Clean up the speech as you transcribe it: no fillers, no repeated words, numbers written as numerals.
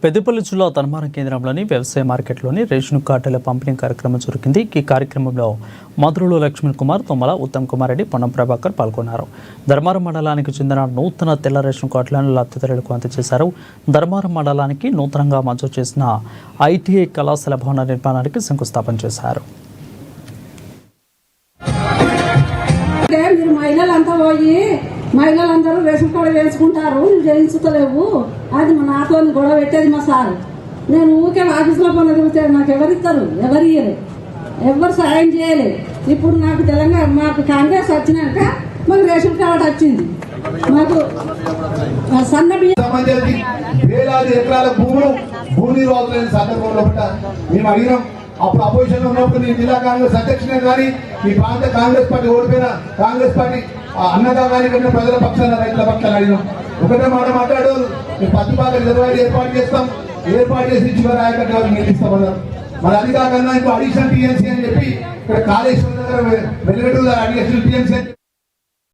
పెద్దపల్లి జిల్లా ధర్మారం కేంద్రంలోని వ్యవసాయ మార్కెట్లోని రేషన్ కార్డుల పంపిణీ కార్యక్రమం జరిగింది. ఈ కార్యక్రమంలో మధురులు లక్ష్మణ్ కుమార్, తొమ్మల ఉత్తమ్ కుమార్ రెడ్డి, పొన్నం ప్రభాకర్ పాల్గొన్నారు. ధర్మారం మండలానికి చెందిన నూతన తెల్ల రేషన్ కార్డులను లబ్ధిదారులకు అందజేశారు. ధర్మారం మండలానికి నూతనంగా మంజూరు చేసిన ఐటీఐ కళాశాల భవన నిర్మాణానికి శంకుస్థాపన చేశారు. మహిళలందరూ రేషన్ కార్డు వేసుకుంటారు, నువ్వు చేయించుతలేవు, అది మా నాతో గొడవ పెట్టేది మా సార్. నేను ఊరికే ఆఫీసులో పనులు తిరిగితే నాకు ఎవరిస్తారు, ఎవరు ఇయ్యరు, ఎవరు సాయం చేయలేదు. ఇప్పుడు నాకు తెలంగాణ మాకు కాంగ్రెస్ వచ్చినాక మాకు రేషన్ కార్డు వచ్చింది. మాకు సన్న వేలాది ఎకరాల భూమి రోజులైన సందర్భంలో మేము అడిగినాం. అప్పుడు అపోజిషన్ ఉన్నప్పుడు నేను జిల్లా కాంగ్రెస్ అధ్యక్షునే కానీ ఈ ప్రాంత కాంగ్రెస్ పార్టీ ఓడిపోయిన కాంగ్రెస్ పార్టీ అన్నదానాన్ని కన్నా ప్రజల పక్షాన రైతుల పక్షాన అడిగినాం. ఒకటే మాట మాట్లాడారు, మేము పత్తి బాగా రిజర్వాయర్ ఏర్పాటు చేస్తాం, ఏర్పాటు చేసి చివరి నాయకత్వాలు నిర్మిస్తామన్నారు. మరి అది కాకుండా ఇప్పుడు అడిషనల్ టీఎంసీ అని చెప్పి ఇక్కడ కాళేశ్వరం దగ్గర వెలుగటూరు అడిషనల్ టీఎంసీ